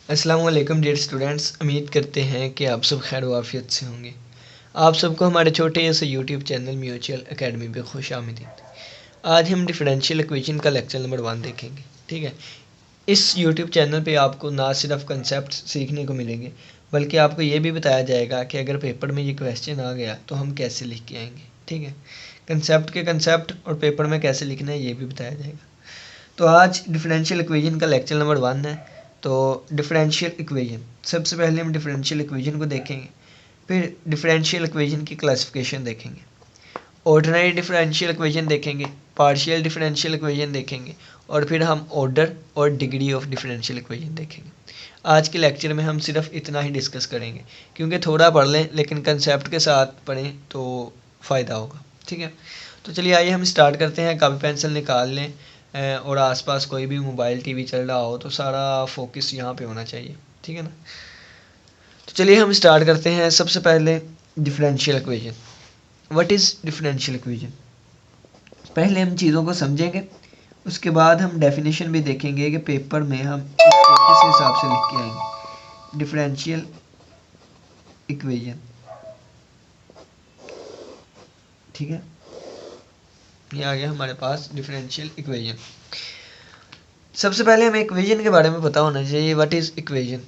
अस्सलाम वालेकुम dear students, उम्मीद करते हैं कि आप सब खैर वाफियत से होंगे। आप सबको हमारे छोटे से यूट्यूब चैनल म्यूचुअल एकेडमी पे खुश आमदीद। आज हम डिफरेंशियल इक्वेशन का लेक्चर नंबर 1 देखेंगे। ठीक है, इस यूट्यूब चैनल पे आपको ना सिर्फ कंसेप्ट सीखने को मिलेंगे, बल्कि आपको ये भी बताया जाएगा कि अगर पेपर में ये क्वेश्चन आ गया तो हम कैसे लिख के आएंगे। ठीक है, कंसेप्ट के कंसेप्ट और पेपर में कैसे लिखना है ये भी बताया जाएगा। तो आज डिफरेंशियल इक्वेशन का लेक्चर नंबर 1 है। तो डिफरेंशियल इक्वेशन, सबसे पहले हम डिफरेंशियल इक्वेशन को देखेंगे, फिर डिफरेंशियल इक्वेशन की क्लासिफिकेशन देखेंगे, ऑर्डिनरी डिफरेंशियल इक्वेशन देखेंगे, पार्शियल डिफरेंशियल इक्वेशन देखेंगे, और फिर हम ऑर्डर और डिग्री ऑफ डिफरेंशियल इक्वेशन देखेंगे। आज के लेक्चर में हम सिर्फ इतना ही डिस्कस करेंगे, क्योंकि थोड़ा पढ़ लें लेकिन कंसेप्ट के साथ पढ़ें तो फ़ायदा होगा। ठीक है, तो चलिए आइए हम स्टार्ट करते हैं। कापी पेंसिल निकाल लें और आसपास कोई भी मोबाइल टीवी चल रहा हो तो सारा फोकस यहाँ पे होना चाहिए। ठीक है ना, तो चलिए हम स्टार्ट करते हैं। सबसे पहले differential equation. What is differential equation? पहले हम चीज़ों को समझेंगे, उसके बाद हम डेफिनेशन भी देखेंगे कि पेपर में हम इसको किस हिसाब से लिख के आएंगे। डिफरेंशियल इक्वेशन, ठीक है, ये आ गया हमारे पास डिफरेंशियल इक्वेशन। सबसे पहले हमें इक्वेशन के बारे में पता होना चाहिए। What is equation?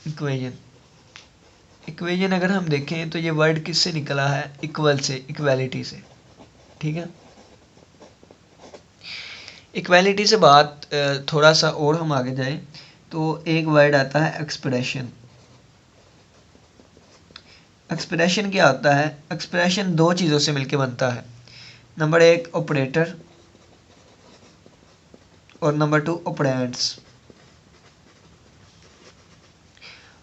Equation equation अगर हम देखें तो ये वर्ड किससे निकला है? इक्वल से, इक्वालिटी से। ठीक है, इक्वालिटी से बात थोड़ा सा और हम आगे जाए तो एक वर्ड आता है एक्सप्रेशन। एक्सप्रेशन क्या होता है? एक्सप्रेशन दो चीज़ों से मिलकर बनता है। नंबर 1 ऑपरेटर और नंबर 2 ऑपरेंड्स।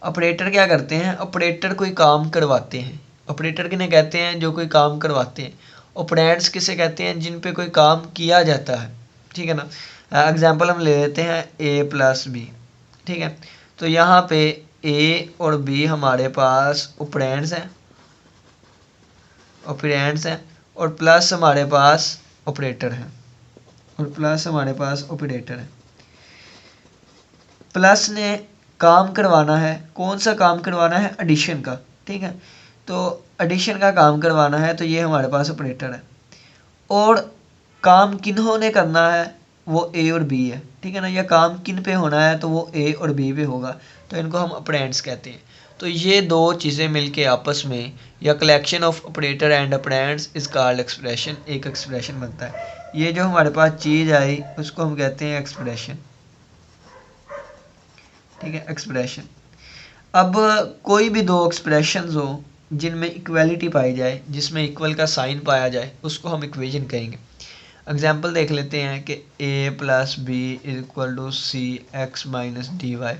ऑपरेटर क्या करते हैं? ऑपरेटर कोई काम करवाते हैं। ऑपरेटर किन्हें कहते हैं? जो कोई काम करवाते हैं। ऑपरेंड्स किसे कहते हैं? जिन पे कोई काम किया जाता है। ठीक है ना, एग्जांपल हम ले लेते हैं ए प्लस बी। ठीक है, तो यहाँ पे ए और बी हमारे पास ऑपरेंड्स हैं, ऑपरेंड्स हैं, और प्लस हमारे पास ऑपरेटर हैं, और प्लस हमारे पास ऑपरेटर है। प्लस ने काम करवाना है। कौन सा काम करवाना है? एडिशन का। ठीक है, तो एडिशन का काम करवाना है, तो ये हमारे पास ऑपरेटर है। और काम किन्होंने करना है? वो ए और बी है। ठीक है ना, या काम किन पे होना है? तो वो ए और बी पे होगा, तो इनको हम ऑपरेंड्स कहते हैं। तो ये दो चीज़ें मिलके आपस में, या collection of operator and operands is called expression, एक एक्सप्रेशन बनता है। ये जो हमारे पास चीज़ आई उसको हम कहते हैं एक्सप्रेशन। ठीक है, एक्सप्रेशन। अब कोई भी दो एक्सप्रेशंस हो जिनमें इक्वालिटी पाई जाए, जिसमें इक्वल का साइन पाया जाए, उसको हम इक्वेशन कहेंगे। एग्जाम्पल देख लेते हैं कि a plus B equal to C X minus D Y.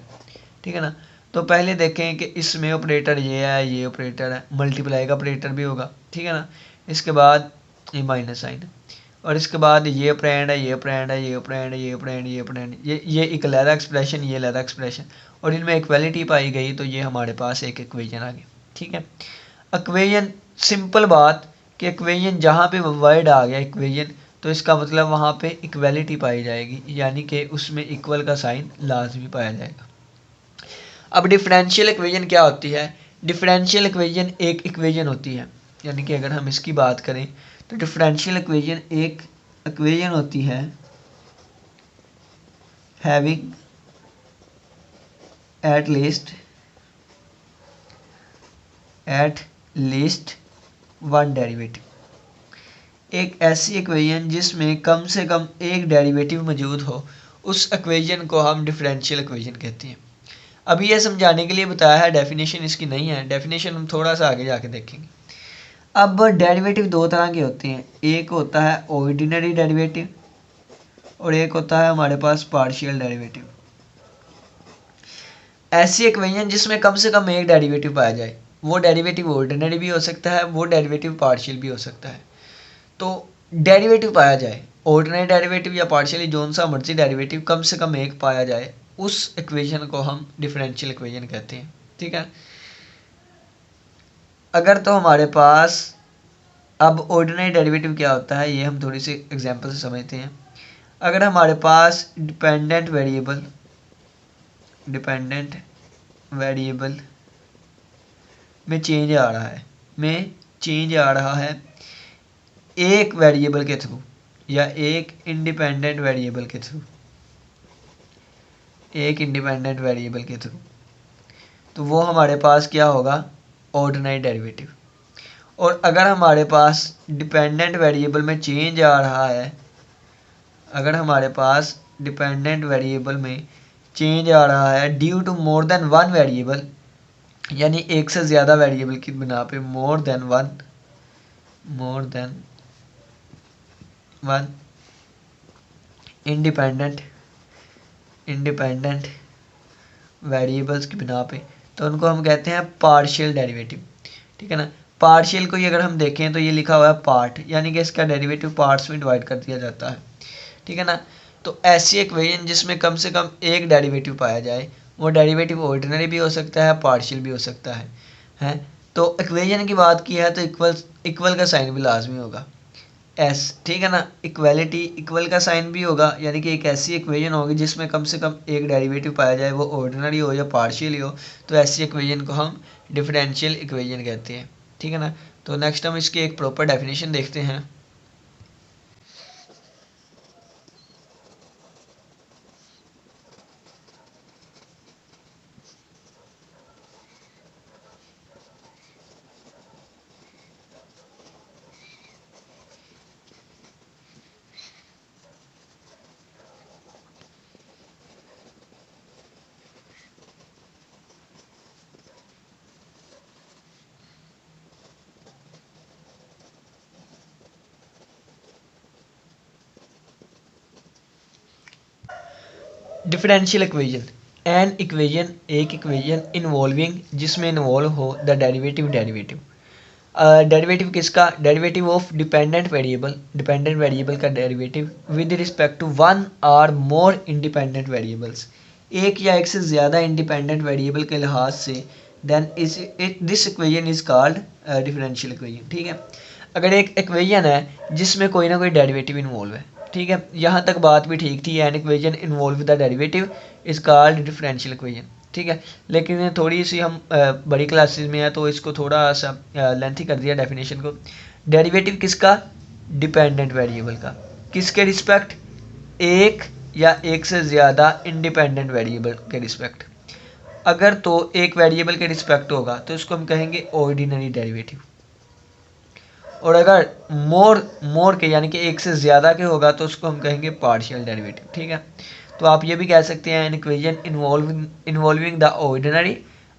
ठीक है ना, तो पहले देखें कि इसमें ऑपरेटर ये है, ये ऑपरेटर है, मल्टीप्लाई का ऑपरेटर भी होगा। ठीक है ना, इसके बाद ये माइनस साइन है, और इसके बाद ये ऑपरेंड है, ये ऑपरेंड है, ये ऑपरेंड है, ये ऑपरेंड, ये ऑपरेंड, ये एक अलग एक्सप्रेशन, ये अलग एक्सप्रेशन, और इनमें इक्वालिटी पाई गई तो ये हमारे पास एक इक्वेशन आ गई। ठीक है, इक्वेशन, सिंपल बात कि इक्वेशन जहाँ पे वर्ड आ गया इक्वेशन, तो इसका मतलब वहाँ पे इक्वालिटी पाई जाएगी, यानी कि उसमें इक्वल का साइन लाजमी पाया जाएगा। अब डिफरेंशियल इक्वेशन क्या होती है? डिफरेंशियल इक्वेशन एक इक्वेशन होती है, यानी कि अगर हम इसकी बात करें तो डिफरेंशियल इक्वेशन एक इक्वेशन होती है having at least one derivative. एक ऐसी इक्वेशन जिसमें कम से कम एक डेरिवेटिव मौजूद हो, उस इक्वेशन को हम डिफरेंशियल इक्वेशन कहते हैं। अभी यह समझाने के लिए बताया है, डेफिनेशन इसकी नहीं है, डेफिनेशन हम थोड़ा सा आगे जाके देखेंगे। अब डेरिवेटिव दो तरह के होते हैं, एक होता है ऑर्डिनरी डेरिवेटिव और एक होता है हमारे पास पार्शियल डेरिवेटिव। ऐसी इक्वेशन जिसमें कम से कम एक डेरिवेटिव पाया जाए, वो डेरिवेटिव ऑर्डिनरी भी हो सकता है, वो डेरिवेटिव पार्शियल भी हो सकता है। तो डेरिवेटिव पाया जाए, ऑर्डिनरी डेरिवेटिव या पार्शियली जोन सा मर्जी डेरिवेटिव कम से कम एक पाया जाए, उस इक्वेशन को हम डिफरेंशियल इक्वेशन कहते हैं। ठीक है, अगर तो हमारे पास, अब ऑर्डिनरी डेरिवेटिव क्या होता है ये हम थोड़ी सी एग्जांपल से समझते हैं। अगर हमारे पास डिपेंडेंट वेरिएबल डिपेंडेंट वेरिएबल में चेंज आ रहा है, एक वेरिएबल के थ्रू या एक इंडिपेंडेंट वेरिएबल के थ्रू, तो वो हमारे पास क्या होगा, ऑर्डिनरी डेरिवेटिव। और अगर हमारे पास डिपेंडेंट वेरिएबल में चेंज आ रहा है, due to more than one variable, यानी एक से ज़्यादा वेरिएबल की बिना पे, more than one independent variables की बिना पे, तो उनको हम कहते हैं पार्शियल डेरिवेटिव। ठीक है ना। पार्शियल को अगर हम देखें तो ये लिखा हुआ है पार्ट, यानी कि इसका डेरिवेटिव पार्ट्स में डिवाइड कर दिया जाता है। ठीक है ना। तो ऐसी इक्वेशन जिसमें कम से कम एक डेरिवेटिव पाया जाए, वो डेरिवेटिव ऑर्डिनरी भी हो सकता है, पार्शियल भी हो सकता है, हैं। तो इक्वेशन की बात की है तो इक्वल का साइन भी लाजमी होगा, एस। ठीक है ना। इक्वल का साइन भी होगा, यानी कि एक ऐसी इक्वेशन होगी जिसमें कम से कम एक डेरिवेटिव पाया जाए, वो ऑर्डिनरी हो या पार्शियल हो, तो ऐसी इक्वेशन को हम डिफरेंशियल इक्वेशन कहते हैं। ठीक है ना। तो नेक्स्ट हम इसकी एक प्रॉपर डेफिनेशन देखते हैं। डिफरेंशियल इक्वेशन, एक इक्वेशन इन्वॉल्विंग, जिसमें इन्वॉल्व हो द डेरिवेटिव किसका, डेरिवेटिव ऑफ डिपेंडेंट वेरिएबल का derivative with respect to one और मोर इंडिपेंडेंट वेरिएबल्स, एक या एक से ज़्यादा इंडिपेंडेंट वेरिएबल के लिहाज से, then this equation is called differential equation. ठीक है। अगर एक इक्वेशन है जिसमें कोई ना कोई डेरिवेटिव इन्वॉल्व है, ठीक है, यहाँ तक बात भी ठीक थी, an equation involve with the derivative is called differential equation. ठीक है। लेकिन थोड़ी सी हम बड़ी क्लासेस में है तो इसको थोड़ा सा लेंथी कर दिया डेफिनेशन को। डेरिवेटिव किसका, डिपेंडेंट वेरिएबल का, किसके रिस्पेक्ट, एक या एक से ज़्यादा इंडिपेंडेंट वेरिएबल के रिस्पेक्ट। अगर तो एक वेरिएबल के रिस्पेक्ट होगा तो इसको हम कहेंगे ऑर्डिनरी डेरिवेटिव, और अगर मोर के यानी कि एक से ज़्यादा के होगा तो उसको हम कहेंगे पार्शियल डेरिवेटिव। ठीक है। तो आप ये भी कह सकते हैं an equation involving the ordinary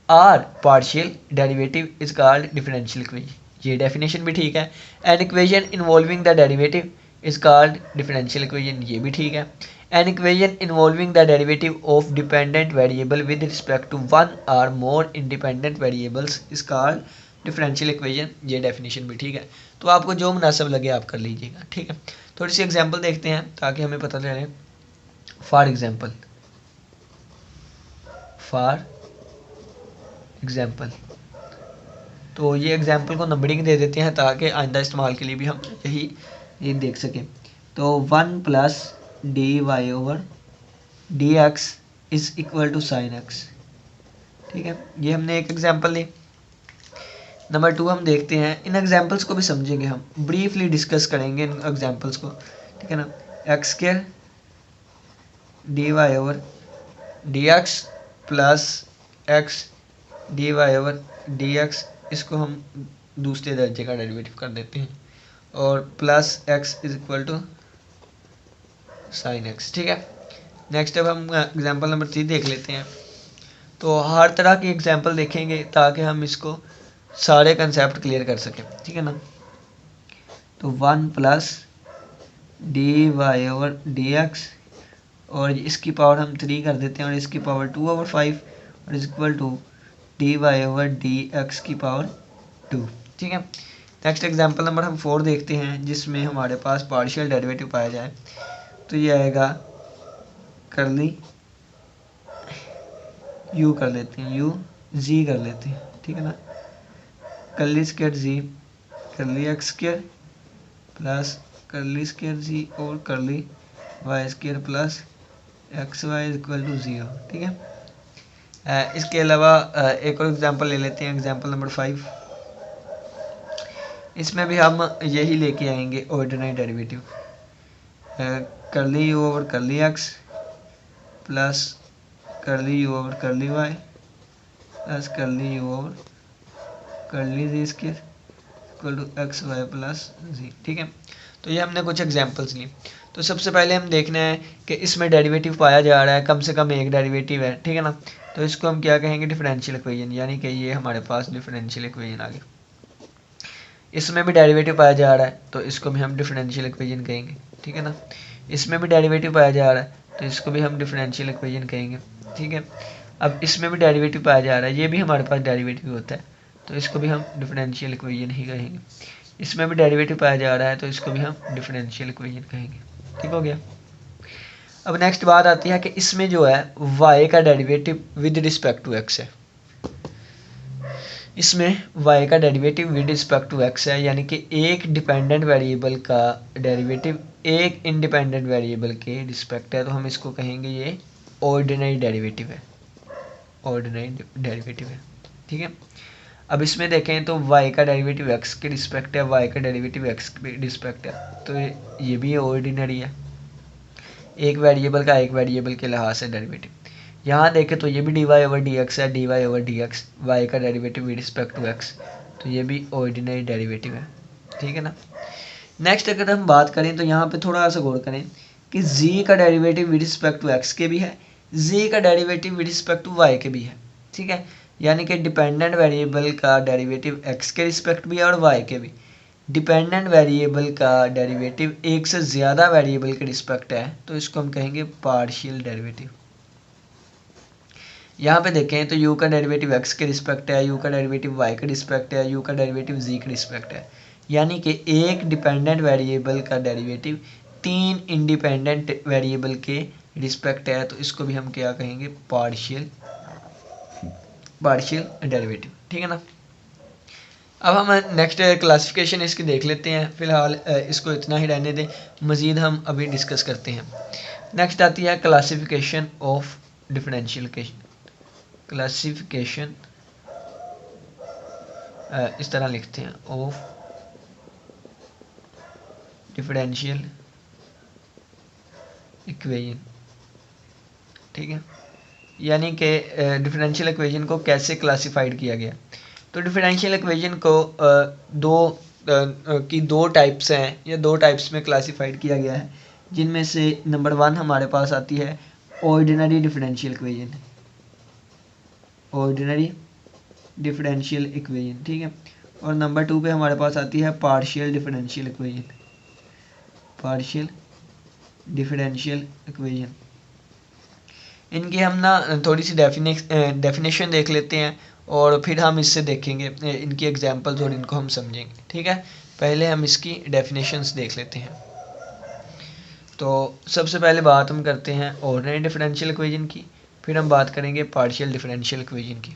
और partial derivative is called differential equation, ये डेफिनेशन भी ठीक है। An equation involving the derivative is called differential equation, ये भी ठीक है। An equation involving the derivative of dependent variable with respect to one और more independent variables is called differential equation, ये डेफिनेशन भी ठीक है। तो आपको जो मुनासिब लगे आप कर लीजिएगा। ठीक है। थोड़ी सी एग्जांपल देखते हैं ताकि हमें पता चले। फॉर एग्जांपल तो ये एग्जांपल को नंबरिंग दे देते हैं ताकि आइंदा इस्तेमाल के लिए भी हम ये देख सकें। तो 1 plus D Y over D X is equal to sine X. ठीक है। ये हमने एक एग्जांपल ली। नंबर 2 हम देखते हैं, इन एग्जांपल्स को भी समझेंगे, हम ब्रीफली डिस्कस करेंगे इन एग्जांपल्स को। ठीक है ना। X square D Y over D X plus X D Y over D X, इसको हम दूसरे दर्जे का डेरिवेटिव कर देते हैं, और plus X is equal to sine X. ठीक है। नेक्स्ट अब हम एग्जांपल नंबर 3 देख लेते हैं। तो हर तरह की एग्जांपल देखेंगे ताकि हम इसको सारे कंसेप्ट क्लियर कर सकें। ठीक है ना। तो 1 plus D Y over D X, और इसकी पावर हम 3 कर देते हैं, और इसकी पावर 2/5, और is equal to D Y over D X की पावर 2। ठीक है। नेक्स्ट एग्जांपल नंबर हम 4 देखते हैं, जिसमें हमारे पास पार्शियल डेरिवेटिव पाया जाए। तो ये आएगा करली यू कर लेते हैं, यू जी कर लेते हैं। ठीक है ना। करली square G, curly X square plus curly square G, और curly Y square plus X Y is equal to 0। ठीक है। इसके अलावा एक और एग्जांपल ले लेते हैं, एग्जांपल नंबर 5। इसमें भी हम यही लेके आएंगे ordinary derivative, curly U over curly X plus curly U over curly Y plus curly U over curly G square equal to X Y plus G. ठीक है, तो ये हमने कुछ एग्जांपल्स ली। तो सबसे पहले हम देखना है कि इसमें डेरिवेटिव पाया जा रहा है, कम से कम एक डेरिवेटिव है, ठीक है ना। तो इसको हम क्या कहेंगे, डिफरेंशियल इक्वेशन, यानी कि ये हमारे पास डिफरेंशियल इक्वेशन आ गया। इसमें भी डेरिवेटिव पाया जा रहा है तो इसको भी हम डिफरेंशियल इक्वेशन कहेंगे, ठीक है ना। इसमें भी डेरिवेटिव पाया जा रहा है तो इसको भी हम डिफरेंशियल इक्वेशन कहेंगे, ठीक है। अब इसमें भी डेरिवेटिव पाया जा रहा है, ये भी हमारे पास डेरिवेटिव होता है तो इसको भी हम डिफरेंशियल इक्वेशन ही कहेंगे। इसमें भी डेरिवेटिव पाया जा रहा है तो इसको भी हम डिफरेंशियल इक्वेशन कहेंगे, ठीक हो गया। अब नेक्स्ट बात आती है कि इसमें जो है y का derivative with respect to x है। इसमें y का derivative with respect to x है, यानी कि एक डिपेंडेंट वेरिएबल का डेरिवेटिव एक इंडिपेंडेंट वेरिएबल के रिस्पेक्ट है, तो हम इसको कहेंगे ये ऑर्डिनरी डेरिवेटिव है, ऑर्डिनरी डेरिवेटिव है, ठीक है। अब इसमें देखें तो y का डेरिवेटिव x के रिस्पेक्ट है, y का डेरिवेटिव x के रिस्पेक्ट है, तो ये भी ऑर्डिनरी है, एक वेरिएबल का एक वेरिएबल के लिहाज से डेरिवेटिव। यहाँ देखें तो ये भी D Y over D X है, D Y over D X, Y का derivative with respect to X, तो ये भी ऑर्डिनरी डेरिवेटिव है, ठीक है ना। नेक्स्ट अगर हम बात करें तो यहाँ पे थोड़ा सा गौर करें कि z का derivative with respect to X के भी है, z का derivative with respect to Y के भी है, ठीक है। यानी कि डिपेंडेंट वेरिएबल का डेरिवेटिव x के रिस्पेक्ट भी है और y के भी। डिपेंडेंट वेरिएबल का डेरिवेटिव एक से ज़्यादा वेरिएबल के रिस्पेक्ट है तो इसको हम कहेंगे पार्शियल डेरिवेटिव। यहाँ पे देखें तो u का डेरिवेटिव x के रिस्पेक्ट है, u का डेरिवेटिव y के रिस्पेक्ट है, u का डेरिवेटिव z के रिस्पेक्ट है, यानी कि एक डिपेंडेंट वेरिएबल का डेरिवेटिव तीन इंडिपेंडेंट वेरिएबल के रिस्पेक्ट है, तो इसको भी हम क्या कहेंगे, पार्शियल डेरिवेटिव, ठीक है ना। अब हम नेक्स्ट क्लासिफिकेशन इसकी देख लेते हैं, फिलहाल इसको इतना ही रहने दें, मज़ीद हम अभी डिस्कस करते हैं। नेक्स्ट आती है classification of differential equation. Classification इस तरह लिखते हैं, ऑफ डिफरेंशियल इक्वेशन, ठीक है। यानी कि डिफरेंशियल इक्वेशन को कैसे क्लासिफाइड किया गया। तो डिफरेंशियल इक्वेशन को दो टाइप्स हैं या दो टाइप्स में क्लासिफाइड किया गया है, जिनमें से नंबर 1 हमारे पास आती है ordinary differential equation, ordinary differential equation, ठीक है। और नंबर 2 पे हमारे पास आती है partial differential equation, partial differential equation. इनकी हम ना थोड़ी सी डेफिनेशन देख लेते हैं और फिर हम इससे देखेंगे इनकी एग्जांपल्स और इनको हम समझेंगे, ठीक है। पहले हम इसकी डेफिनेशंस देख लेते हैं। तो सबसे पहले बात हम करते हैं ऑर्डिनरी डिफरेंशियल इक्वेशन की, फिर हम बात करेंगे पार्शियल डिफरेंशियल इक्वेशन की।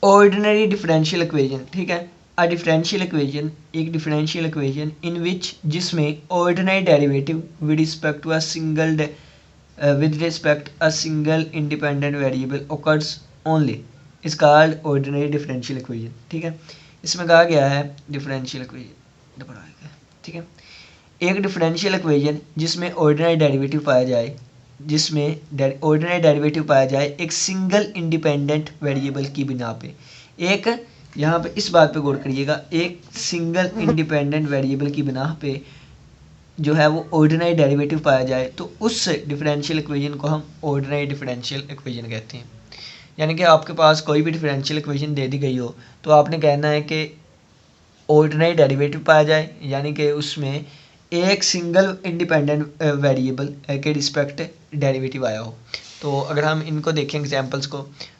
ऑर्डिनरी डिफरेंशियल इक्वेशन, ठीक है। अ डिफरेंशियल इक्वेशन एक डिफरेंशियल इक्वेशन इन विच, जिसमें ordinary derivative with respect to a single independent variable occurs only is called ordinary differential equation, ठीक है। इसमें कहा गया है डिफरेंशियल इक्वेशन, ठीक है, एक डिफरेंशियल इक्वेशन जिसमें ऑर्डिनरी डेरिवेटिव पाया जाए, जिसमें ऑर्डिनरी डेरिवेटिव पाया जाए एक सिंगल इंडिपेंडेंट वेरिएबल की बिना पे। एक यहाँ पे इस बात पे गौर करिएगा, एक सिंगल इंडिपेंडेंट वेरिएबल की बिना पे जो है वो ऑर्डिनरी डेरिवेटिव पाया जाए तो उस डिफरेंशियल इक्वेशन को हम ऑर्डिनरी डिफरेंशियल इक्वेशन कहते हैं। यानी कि आपके पास कोई भी डिफरेंशियल इक्वेशन दे दी गई हो तो आपने कहना है कि ऑर्डिनरी डेरिवेटिव पाया जाए, यानी कि उसमें एक सिंगल इंडिपेंडेंट वेरिएबल के रिस्पेक्ट डेरिवेटिव आया हो। तो अगर हम इनको देखें एग्जांपल्स को,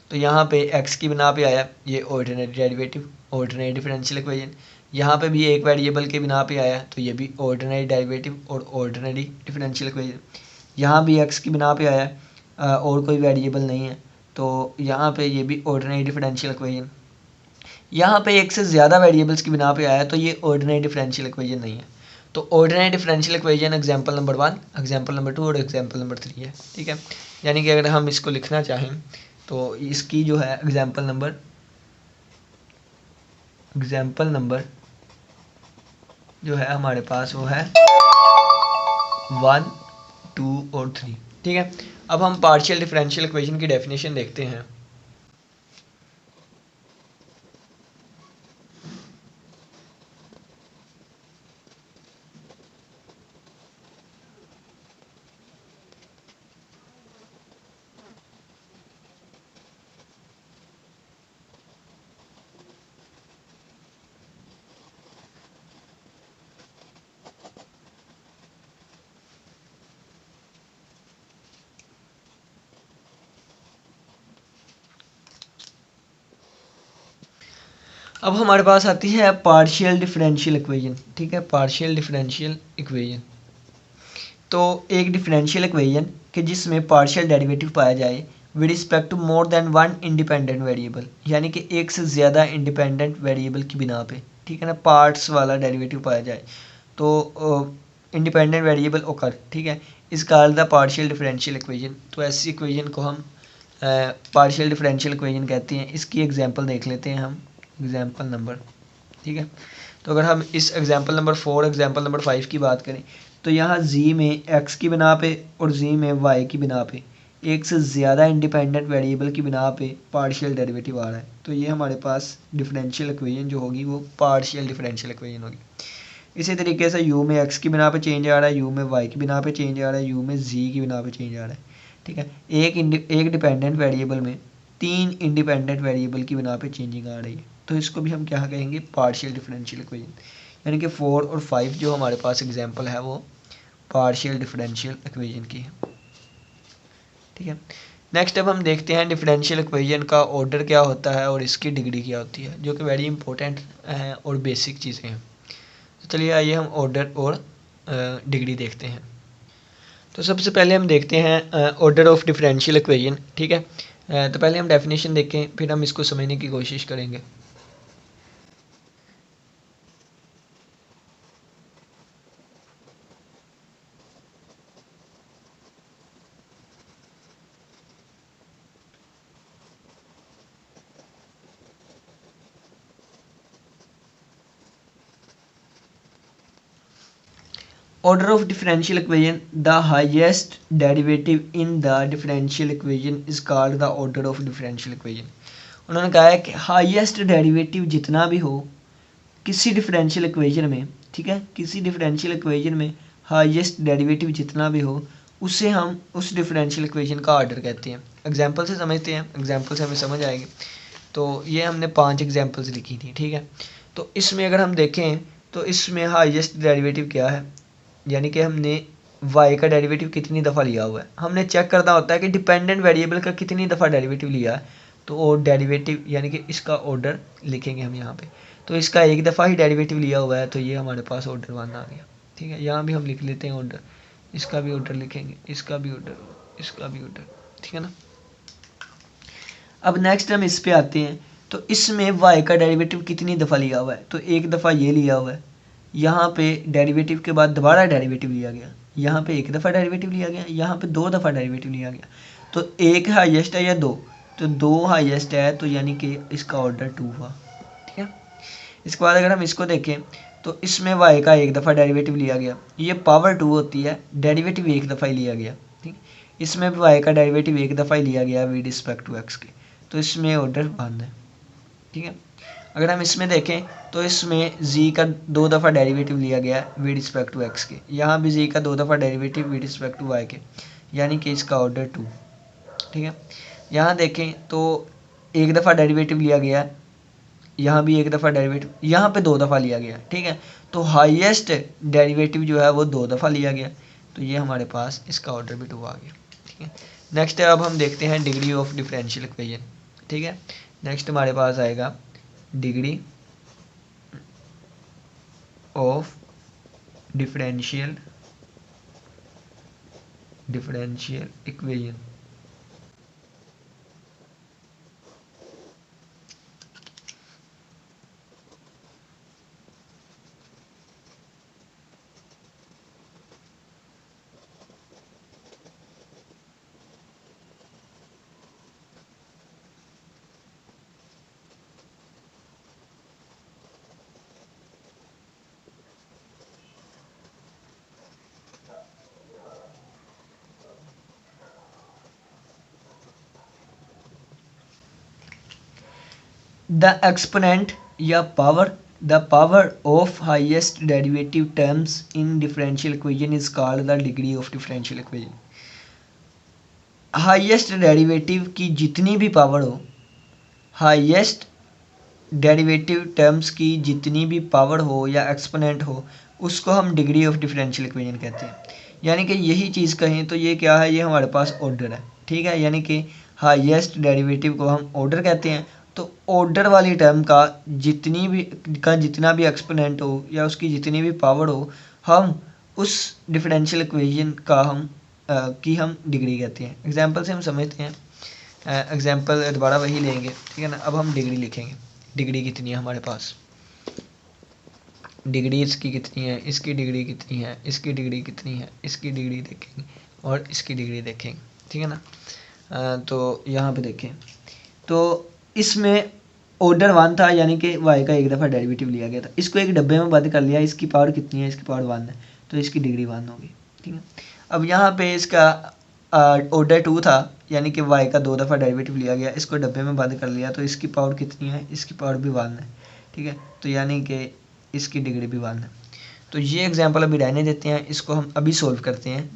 तो यहाँ पे x की बिना पे आया ये ordinary derivative, ordinary differential equation. यहाँ पे भी एक वेरिएबल के बिना पे आया तो ये भी ऑर्डिनरी डेरिवेटिव और ऑर्डिनरी डिफरेंशियल इक्वेशन। यहाँ भी x की बिना पे आया और कोई वेरिएबल नहीं है तो यहाँ पे ये भी ऑर्डिनरी डिफरेंशियल इक्वेशन। यहाँ पे एक से ज़्यादा वेरिएबल्स की बिना पे आया तो ये ऑर्डिनरी डिफरेंशियल इक्वेशन नहीं है। तो ordinary differential equation example number 1, example number 2 और एग्जांपल नंबर 3 है। ठीक है, यानी कि अगर हम इसको लिखना चाहें तो इसकी जो है एग्जांपल नंबर जो है हमारे पास वो है 1, 2 और 3। ठीक है, अब हम पार्शियल डिफरेंशियल इक्वेशन की डेफिनेशन देखते हैं। अब हमारे पास आती है पार्शियल डिफरेंशियल इक्वेशन। ठीक है, पार्शियल डिफरेंशियल इक्वेशन तो एक डिफरेंशियल इक्वेशन कि जिसमें पार्शियल डेरिवेटिव पाया जाए with respect to more than one independent variable, यानी कि एक से ज़्यादा इंडिपेंडेंट वेरिएबल की बिना पे, ठीक है ना, पार्ट्स वाला डेरिवेटिव पाया जाए तो इंडिपेंडेंट वेरिएबल ओकर। ठीक है, इस called the partial differential equation. तो ऐसी इक्वेशन को हम पार्शियल डिफरेंशियल इक्वेशन कहते हैं। इसकी एग्जांपल देख लेते हैं हम, एग्जांपल नंबर। ठीक है, तो अगर हम इस एग्जांपल नंबर 4, एग्जांपल नंबर 5 की बात करें तो यहाँ z में x की बिना पे और z में y की बिना पे एक से ज़्यादा इंडिपेंडेंट वेरिएबल की बिना पे पार्शियल डेरिवेटिव आ रहा है। तो ये हमारे पास डिफरेंशियल इक्वेशन जो होगी वो पार्शियल डिफरेंशियल इक्वेशन होगी। इसी तरीके से u में x की बिना पे चेंज आ रहा है, u में y की बिना पे चेंज आ रहा है, u में z की बिना पे चेंज आ रहा है। ठीक है, एक डिपेंडेंट वेरिएबल में 3 इंडिपेंडेंट वेरिएबल की बिना पे चेंजिंग आ रही है। तो इसको भी हम क्या कहेंगे, पार्शियल डिफरेंशियल इक्वेशन। यानी कि 4 और 5 जो हमारे पास एग्जांपल है वो पार्शियल डिफरेंशियल इक्वेशन की है। ठीक है, नेक्स्ट अब हम देखते हैं डिफरेंशियल इक्वेशन का ऑर्डर क्या होता है और इसकी डिग्री क्या होती है, जो कि वेरी इंपॉर्टेंट हैं और बेसिक चीज़ें हैं। तो चलिए आइए हम ऑर्डर और डिग्री देखते हैं। तो सबसे पहले हम देखते हैं ऑर्डर ऑफ डिफरेंशियल इक्वेशन। ठीक है, तो पहले हम डेफिनेशन देखें फिर हम इसको समझने की कोशिश करेंगे। Order of differential equation, the highest derivative in the differential equation is called the order of differential equation। उन्होंने कहा है कि हाईएस्ट डेरिवेटिव जितना भी हो किसी डिफरेंशियल इक्वेशन में, ठीक है, किसी डिफरेंशियल इक्वेशन में हाईएस्ट डेरिवेटिव जितना भी हो उसे हम उस डिफरेंशियल इक्वेशन का ऑर्डर कहते हैं। एग्जांपल से समझते हैं, एग्जांपल से हमें समझ आएगी। तो ये हमने 5 एग्जांपल्स लिखी थी। ठीक है, तो इसमें अगर हम देखें तो इसमें हाईएस्ट डेरिवेटिव क्या है, यानी कि हमने y का डेरिवेटिव कितनी दफ़ा लिया हुआ है। हमने चेक करना होता है कि डिपेंडेंट वेरिएबल का कितनी दफ़ा डेरिवेटिव लिया है। तो वो डेरिवेटिव यानी कि इसका ऑर्डर लिखेंगे हम यहाँ पे। तो इसका एक दफ़ा ही डेरिवेटिव लिया हुआ है तो ये हमारे पास ऑर्डर 1 आ गया। ठीक है, यहाँ भी हम लिख लेते हैं ऑर्डर, इसका भी ऑर्डर लिखेंगे, इसका भी ऑर्डर, इसका भी ऑर्डर। ठीक है ना। अब नेक्स्ट हम इस पे आते हैं। तो इसमें y का डेरिवेटिव कितनी दफ़ा लिया हुआ है, तो एक दफ़ा ये लिया हुआ है। यहाँ पे डेरिवेटिव के बाद दोबारा डेरिवेटिव लिया गया, यहाँ पे एक दफ़ा डेरिवेटिव लिया गया, यहाँ पे 2 दफ़ा डेरिवेटिव लिया गया। तो एक हाईएस्ट है या 2, तो 2 हाईएस्ट है तो यानी कि इसका ऑर्डर 2 हुआ। ठीक है, इसके बाद अगर हम इसको देखें तो इसमें y का एक दफ़ा डेरिवेटिव लिया गया, ये पावर 2 होती है, डेरिवेटिव एक दफ़ा ही लिया गया। ठीक, इसमें भी y का डेरिवेटिव एक दफ़ा ही लिया गया विद रिस्पेक्ट टू x के, तो इसमें ऑर्डर 1 है। ठीक है, अगर हम इसमें देखें तो इसमें z का 2 दफ़ा डेरिवेटिव लिया गया विद रिस्पेक्ट टू x के, यहाँ भी z का 2 दफ़ा derivative with respect to y के, यानी कि इसका ऑर्डर 2। ठीक है, यहाँ देखें तो एक दफ़ा डेरिवेटिव लिया गया यहाँ भी एक दफ़ा डेरिवेटिव, यहाँ पे 2 दफ़ा लिया गया, ठीक है। तो हाईएस्ट डेरिवेटिव जो है वो 2 दफ़ा लिया गया, तो ये हमारे पास इसका ऑर्डर भी 2 आ गया, ठीक है। नेक्स्ट अब हम देखते हैं डिग्री ऑफ डिफरेंशियल इक्वेशन, ठीक है। नेक्स्ट हमारे पास आएगा degree of differential equation. The exponent या power of highest derivative terms in differential equation is called the degree of differential equation. Highest derivative की जितनी भी पावर हो, हाईएस्ट डेरिवेटिव टर्म्स की जितनी भी पावर हो या एक्सपोनेंट हो, उसको हम डिग्री ऑफ डिफरेंशियल इक्वेशन कहते हैं। यानी कि यही चीज़ कहें तो ये क्या है, ये हमारे पास ऑर्डर है, ठीक है। यानी कि हाईएस्ट डेरिवेटिव को हम ऑर्डर कहते हैं। तो ऑर्डर वाली टर्म का जितना भी एक्सपोनेंट हो या उसकी जितनी भी पावर हो, हम उस डिफरेंशियल इक्वेशन का हम डिग्री कहते हैं। एग्जांपल से हम समझते हैं। एग्जांपल दोबारा वही लेंगे, ठीक है ना। अब हम डिग्री लिखेंगे, डिग्री कितनी है हमारे पास, डिग्री इसकी कितनी है, इसकी डिग्री कितनी है, इसकी डिग्री कितनी है, इसकी डिग्री देखेंगे और इसकी डिग्री देखेंगे, ठीक है ना। तो यहाँ पे देखें, तो इसमें ऑर्डर 1 था, यानी कि y का एक दफ़ा डेरिवेटिव लिया गया था, इसको एक डब्बे में बंद कर लिया, इसकी पावर कितनी है, इसकी पावर 1 है, तो इसकी डिग्री 1 होगी, ठीक है। अब यहाँ पे इसका ऑर्डर 2 था, यानी कि y का 2 दफ़ा डेरिवेटिव लिया गया, इसको डब्बे में बंद कर लिया, तो इसकी पावर कितनी है, इसकी पावर भी 1 है, ठीक है। तो यानी कि इसकी डिग्री भी 1 है। तो ये एग्जांपल अभी रहने देते हैं, इसको हम अभी सोल्व करते हैं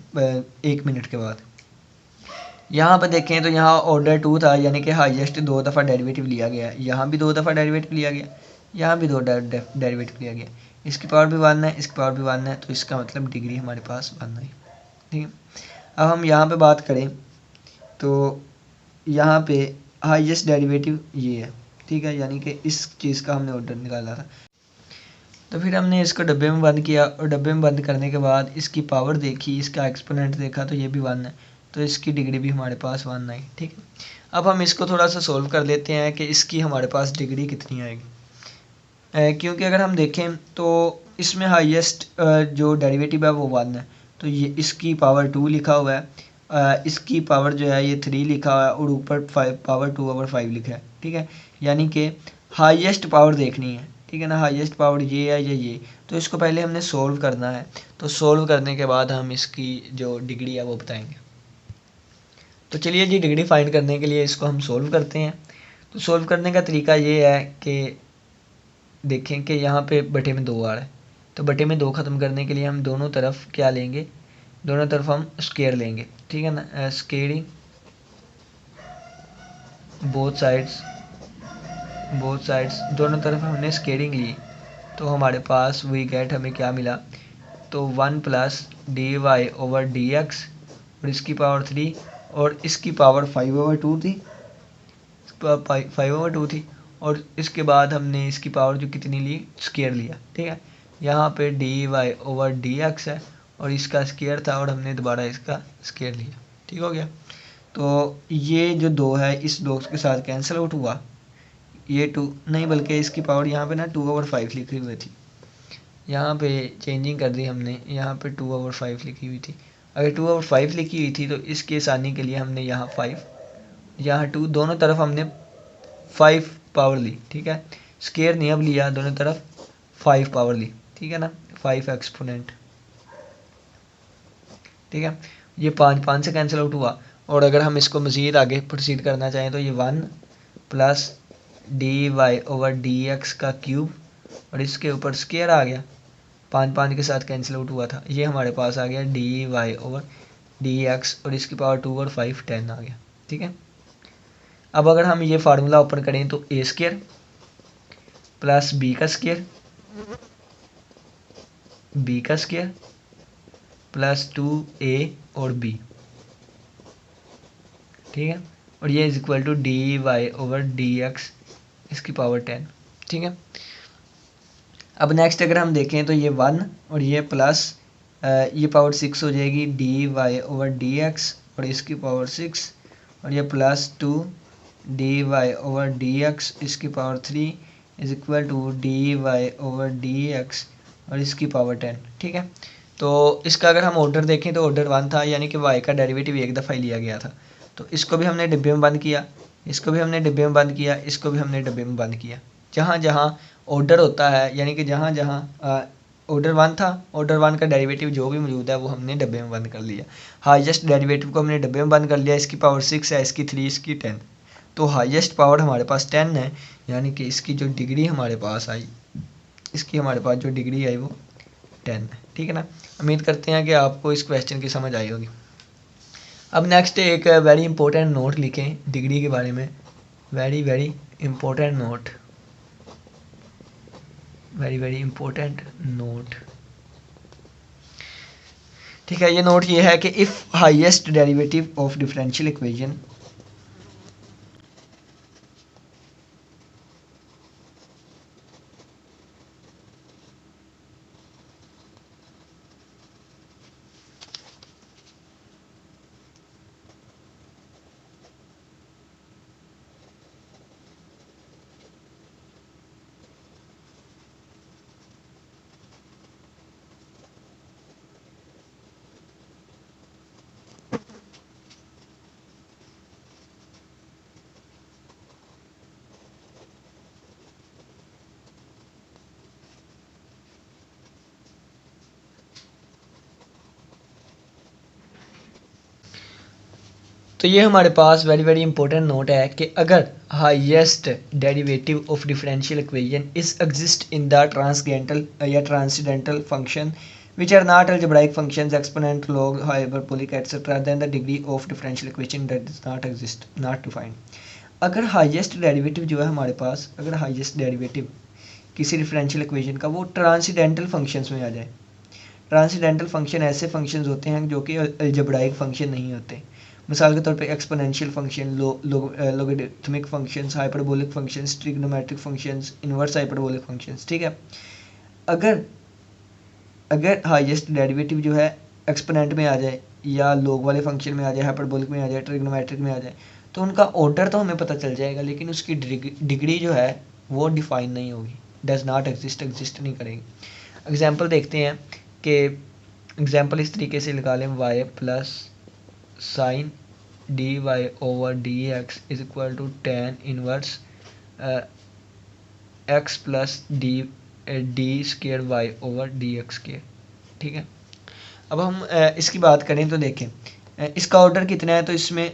1 मिनट के बाद। यहाँ पर देखें तो यहाँ ऑर्डर 2 था, यानी कि हाईएस्ट 2 दफ़ा डेरिवेटिव लिया गया, यहाँ भी 2 दफ़ा डेरिवेटिव लिया गया, यहाँ भी 2 डेरिवेटिव लिया गया, इसकी पावर भी 1 है, इसकी पावर भी 1 है, तो इसका मतलब डिग्री हमारे पास 1 है, ठीक है। अब हम यहाँ पे बात करें तो यहाँ पे हाईएस्ट डेरिवेटिव ये है, ठीक है, यानी कि इस चीज़ का हमने ऑर्डर निकाला था। तो फिर हमने इसको डब्बे में बंद किया और डब्बे में बंद करने के बाद इसकी पावर देखी, इसका एक्सपोनेंट देखा, तो ये भी 1 है, तो इसकी डिग्री भी हमारे पास 1 आई, ठीक है। अब हम इसको थोड़ा सा सोल्व कर लेते हैं कि इसकी हमारे पास डिग्री कितनी आएगी। क्योंकि अगर हम देखें तो इसमें हाईएस्ट जो डेरिवेटिव है वो 1 है, तो ये इसकी पावर 2 लिखा हुआ है, इसकी पावर जो है ये 3 लिखा हुआ है और ऊपर पावर 2/5 लिखा है, ठीक है। यानी कि हाईएस्ट पावर देखनी है, ठीक है ना, हाईएस्ट पावर ये है या ये, तो इसको पहले हमने सोल्व करना है। तो सोल्व करने के बाद हम इसकी जो डिग्री है वो बताएंगे। तो चलिए जी, डिग्री फाइंड करने के लिए इसको हम सोल्व करते हैं। तो सोल्व करने का तरीका ये है कि देखें कि यहाँ पे बटे में 2 आ रहा है, तो बटे में 2 ख़त्म करने के लिए हम दोनों तरफ क्या लेंगे, दोनों तरफ हम स्क्वायर लेंगे, ठीक है ना। स्क्वायरिंग बोथ साइड्स दोनों तरफ हमने स्क्वायरिंग ली, तो हमारे पास वी गेट हमें क्या मिला, तो 1 प्लस dy/dx और इसकी पावर 3 और इसकी पावर 5/2 थी, 5/2 थी, और इसके बाद हमने इसकी पावर जो कितनी ली, स्क्वायर लिया, ठीक है। यहाँ पे dy/dx है और इसका स्क्वायर था और हमने दोबारा इसका स्क्वायर लिया, ठीक हो गया। तो ये जो 2 है इस 2 के साथ कैंसिल आउट हुआ, ये 2 नहीं बल्कि इसकी पावर यहाँ पे ना 2/5 लिखी हुई थी, यहाँ पे चेंजिंग कर दी हमने, यहाँ पे 2/5 लिखी हुई थी। अगर 2/5 लिखी हुई थी तो इसके आसानी के लिए हमने यहाँ 5 यहाँ 2 दोनों तरफ हमने 5 पावर ली, ठीक है। स्क्वायर नहीं अब लिया, दोनों तरफ 5 पावर ली, ठीक है ना, 5 एक्सपोनेंट, ठीक है। ये 5 से कैंसिल आउट हुआ, और अगर हम इसको मज़ीद आगे प्रोसीड करना चाहें तो ये 1 प्लस dy/dx का क्यूब और इसके ऊपर स्क्वायर आ गया, 5 के साथ कैंसिल आउट हुआ था, ये हमारे पास आ गया dy/dx और इसकी पावर 2 और 5 10 आ गया, ठीक है। अब अगर हम ये फार्मूला ओपन करें तो a² प्लस बी का स्क्वायर प्लस 2a और b, ठीक है। और ये is equal to D Y over D X इसकी पावर 10, ठीक है। अब नेक्स्ट अगर हम देखें तो ये 1 और ये प्लस ये पावर 6 हो जाएगी D Y over D X और इसकी पावर 6, और ये plus 2 D Y over D X इसकी power 3 is equal to D Y over D X और इसकी पावर 10, ठीक है। तो इसका अगर हम ऑर्डर देखें तो ऑर्डर 1 था, यानी कि y का डेरिवेटिव एक दफ़ा ही लिया गया था। तो इसको भी हमने डिब्बे में बंद किया, इसको भी हमने डिब्बे में बंद किया, इसको भी हमने डिब्बे में बंद किया। जहाँ जहाँ ऑर्डर होता है, यानी कि जहाँ जहाँ ऑर्डर 1 था, ऑर्डर 1 का डेरिवेटिव जो भी मौजूद है वो हमने डब्बे में बंद कर लिया। हाईएस्ट डेरिवेटिव को हमने डब्बे में बंद कर लिया, इसकी पावर 6 है, इसकी 3, इसकी 10। तो हाईएस्ट पावर हमारे पास 10 है, यानी कि इसकी जो डिग्री हमारे पास आई, इसकी हमारे पास जो डिग्री आई वो 10 है, ठीक है ना। उम्मीद करते हैं कि आपको इस क्वेश्चन की समझ आई होगी। अब नेक्स्ट एक वेरी इंपॉर्टेंट नोट लिखें डिग्री के बारे में, very important note, very important note, ठीक है। ये नोट ये है कि if highest derivative of differential equation तो ये हमारे पास वेरी इंपॉर्टेंट नोट है कि अगर highest derivative of differential equation is exist in the transcendental या transcendental function which are not algebraic functions exponent log hyperbolic etc then the degree of differential equation that does not exist not defined। अगर highest derivative जो है हमारे पास, अगर highest derivative किसी differential equation का वो transcendental functions में आ जाए। ट्रांसडेंटल फंक्शन ऐसे फंक्शंस होते हैं जो कि अलजेब्राइक फंक्शन नहीं होते। मिसाल के तौर पे exponential function, logarithmic functions, hyperbolic functions, trigonometric functions, inverse hyperbolic functions, ठीक है। अगर हाईएस्ट डेरिवेटिव जो है एक्सपोनेंट में आ जाए या लोग वाले फंक्शन में आ जाए, हाइपरबोलिक में आ जाए, ट्रिग्नोमेट्रिक में आ जाए, तो उनका ऑर्डर तो हमें पता चल जाएगा, लेकिन उसकी डिग्री जो है वो डिफाइन नहीं होगी, डज नॉट एग्जिस्ट नहीं करेगी। एग्जाम्पल देखते हैं कि एग्जाम्पल इस तरीके से लगा लें, y plus sine D Y over D X is equal to ten inverse X plus D square Y over D X square, ठीक है। अब हम इसकी बात करें तो देखें इसका ऑर्डर कितना है, तो इसमें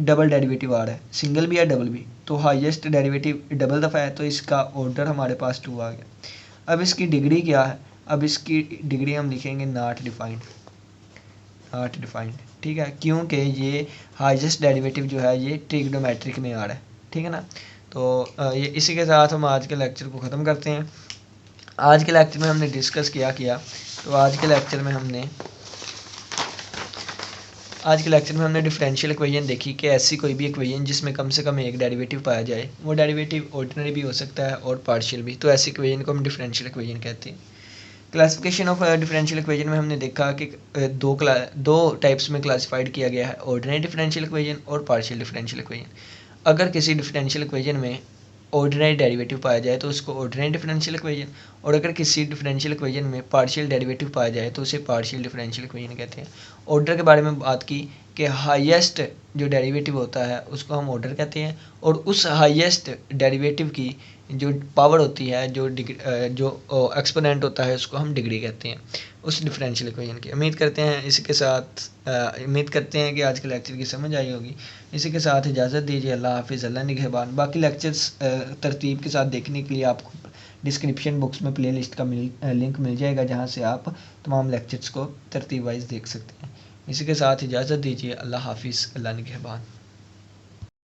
डबल डेरिवेटिव आ रहा है, सिंगल भी है डबल भी, तो हाईएस्ट डेरिवेटिव डबल दफ़ा है, तो इसका ऑर्डर हमारे पास 2 आ गया। अब इसकी डिग्री क्या है, अब इसकी डिग्री हम लिखेंगे नॉट डिफाइंड, ठीक है, क्योंकि ये हाईएस्ट डेरिवेटिव जो है ये ट्रिग्नोमेट्रिक में आ रहा है, ठीक है ना। तो ये इसी के साथ हम आज के लेक्चर को ख़त्म करते हैं। आज के लेक्चर में हमने डिस्कस किया तो आज के लेक्चर में हमने डिफरेंशियल इक्वेशन देखी कि ऐसी कोई भी इक्वेशन जिसमें कम से कम एक डेरिवेटिव पाया जाए, वो डेरिवेटिव ऑर्डिनरी भी हो सकता है और पार्शियल भी, तो ऐसी इक्वेशन को हम डिफरेंशियल इक्वेशन कहते हैं। क्लासिफिकेशन ऑफ डिफरेंशियल इक्वेशन में हमने देखा कि दो टाइप्स में क्लासिफाइड किया गया है, ऑर्डिनरी डिफरेंशियल इक्वेशन और पार्शियल डिफरेंशियल इक्वेशन। अगर किसी डिफरेंशियल इक्वेशन में ऑर्डिनरी डेरिवेटिव पाया जाए तो उसको ऑर्डिनरी डिफरेंशियल इक्वेशन, और अगर किसी डिफरेंशियल इक्वेशन में पार्शियल डेरिवेटिव पाया जाए तो उसे पार्शियल डिफरेंशियल इक्वेशन कहते हैं। ऑर्डर के बारे में बात की कि हाईएस्ट जो डेरिवेटिव होता है उसको हम ऑर्डर कहते हैं, और उस हाईएस्ट डेरिवेटिव की जो पावर होती है, जो एक्सपोनेंट होता है, उसको हम डिग्री कहते हैं उस डिफरेंशियल इक्वेशन की। उम्मीद करते हैं कि आज के लेक्चर की समझ आई होगी। इसी के साथ इजाज़त दीजिए। अल्लाह हाफिज़, अल्लाह निगहबान। बाकी लेक्चर्स तरतीब के साथ देखने के लिए आपको डिस्क्रिप्शन बॉक्स में प्ले लिस्ट का लिंक मिल जाएगा, जहाँ से आप तमाम लेक्चर्स को तरतीब वाइज देख सकते हैं। इसी के साथ इजाज़त दीजिए। अल्लाह हाफिज़, अल्लाह निगहबान।